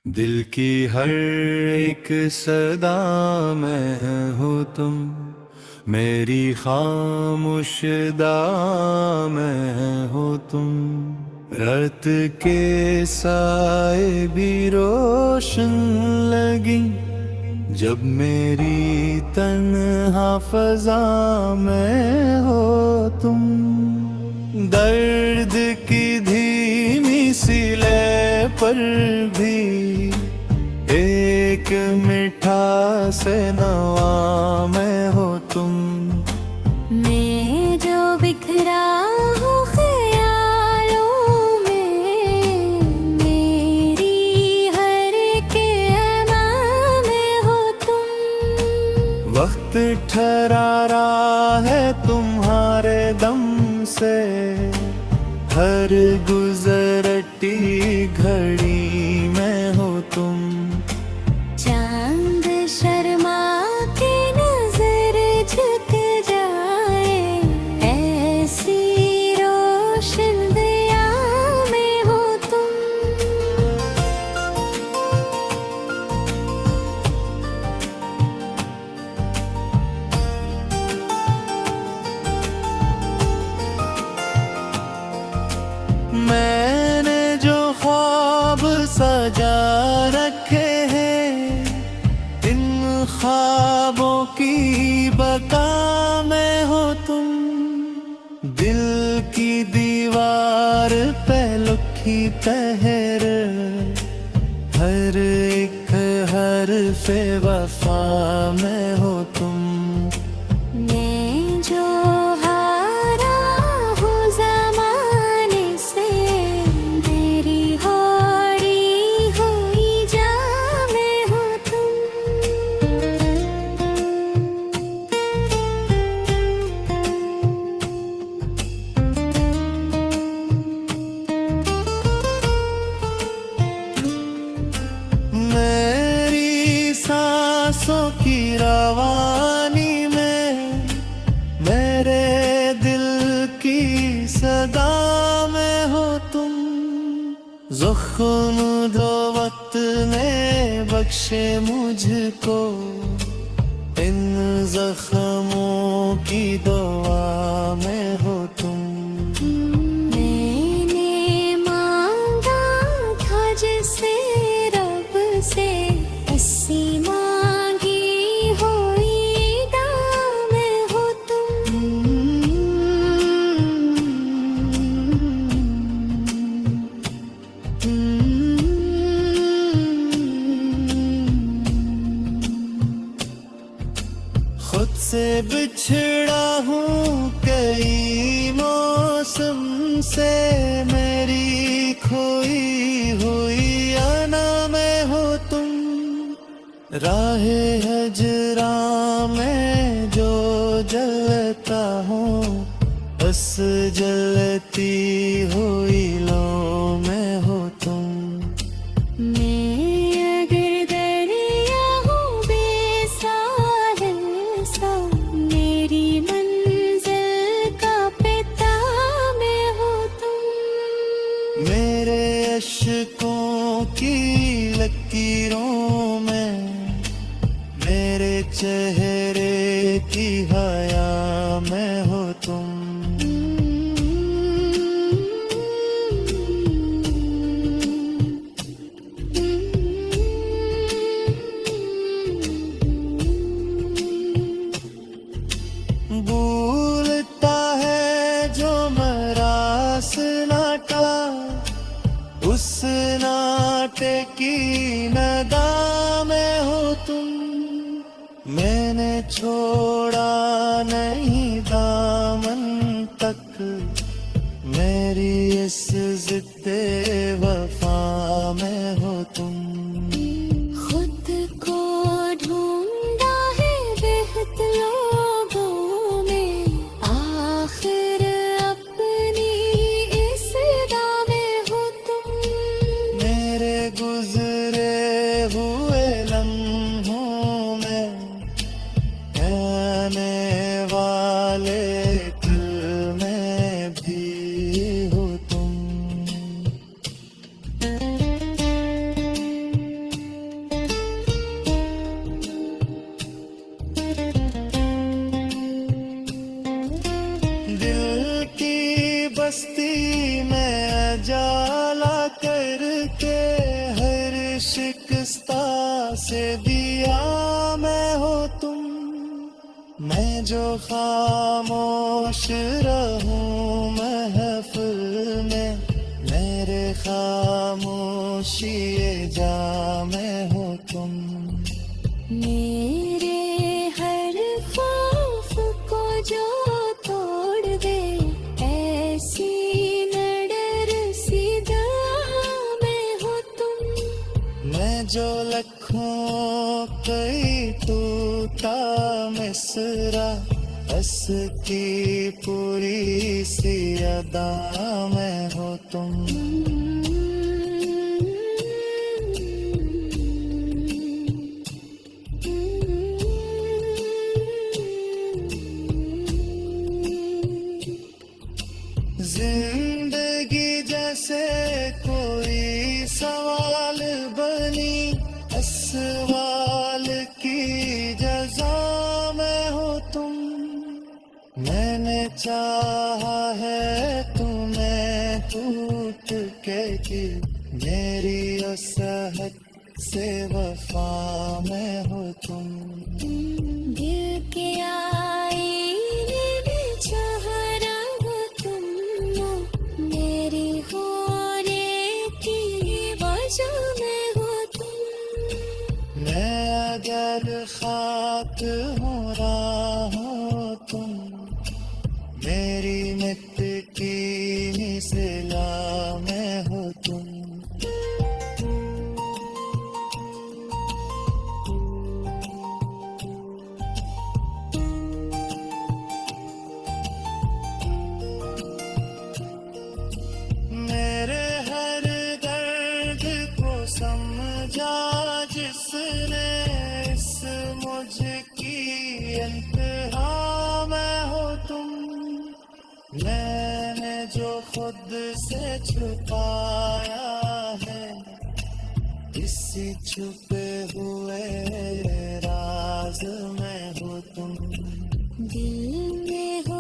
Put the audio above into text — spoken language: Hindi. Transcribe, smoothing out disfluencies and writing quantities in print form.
दिल की हर एक सदा में हो तुम, मेरी खामोश दा में हो तुम। रात के साए भी रोशन लगी जब मेरी तन्हा फजा में हो तुम। दर्द की धीमी सी लय पर भी एक मिठास नवा में हो तुम। मैं जो बिखरा हूँ ख्यालों में, मेरी हर के अना में हो तुम। वक्त ठहरा रहा है तुम्हारे दम से, हर गुजरती घड़ी में हो तुम। चांद शर्मा के नजर झुक जाए, ऐसी रोशन दिया में हो तुम। मैंने जो ख्वाब सजा रखे हैं, इन ख्वाबों की बका में हो तुम। दिल की दीवार पे लिखी पहर, हर एक हर्फ वफा में हो तुम। मैं जो हारा हूँ ज़माने से, मेरी होड़ी हुई जा में हो तुम। मेरी सांसों की रवानी में, मेरे दिल की सदा में हो तुम। ज़ख्म दो वक्त ने बख्शे मुझको, इन जख्मों की दुआ में हो तुम। मैंने मांगा था जिसे रब से, ऐसी मांगी हुई दाम हो तुम। खुद से बिछड़ा हूँ कई मौसम से, मेरी खोई हुई अना में हो तुम। राहे हजरा में जो जलता हूँ, बस जलती हुई लो में हो तुम। मैं अगर दरिया हूँ बेसाहिल सा, मेरी मंजिल का पिता में हो तुम। मेरे अश्कों की लकीरों में, मेरे चेहरे की हया में हो तुम। भूलता है जो मरास नाटा, उस नाटे की नदा में हो तुम। मैंने छोड़ा नहीं दामन तक, मेरी इस ज़िद्दे वफा में हो तुम। खुद को ढूंढा है बेहद लोगों में, आखिर अपनी इस दाम में हो तुम। मेरे गुजरे हुए लम्हों में, कहने वाले दिल में भी हो तुम। से दिया मैं हो तुम, मैं जो खामोश रहूं महफिल में, मेरे खामोशी जा मैं हो तुम। मेरे हर खौफ को जो तोड़ दे, ऐसी नडर सीधा मैं हो तुम। मैं जो लखों कई टूटा मिसरा, बस की पूरी सी अदा मैं हो तुम। जिंदगी जैसे कोई सवाल बनी, इस सवाल की जजा मैं हो तुम। मैंने चाहा है तुम्हें टूट के कि मेरी असहत से वफा में हो तुम। दिल के आईने में चेहरा हो तुम, मेरी होने की वजह में हो तुम। मैं अगर खाक हो रहा तुम, मेरी मिट्टी मिसला में हो तुम। मेरे हर दर्द को समझा जिसने, इस मुझकी इंतहा में हो तुम। मैंने जो खुद से छुपाया है, इसी छुपे हुए राज में हो तुम। दिल में हो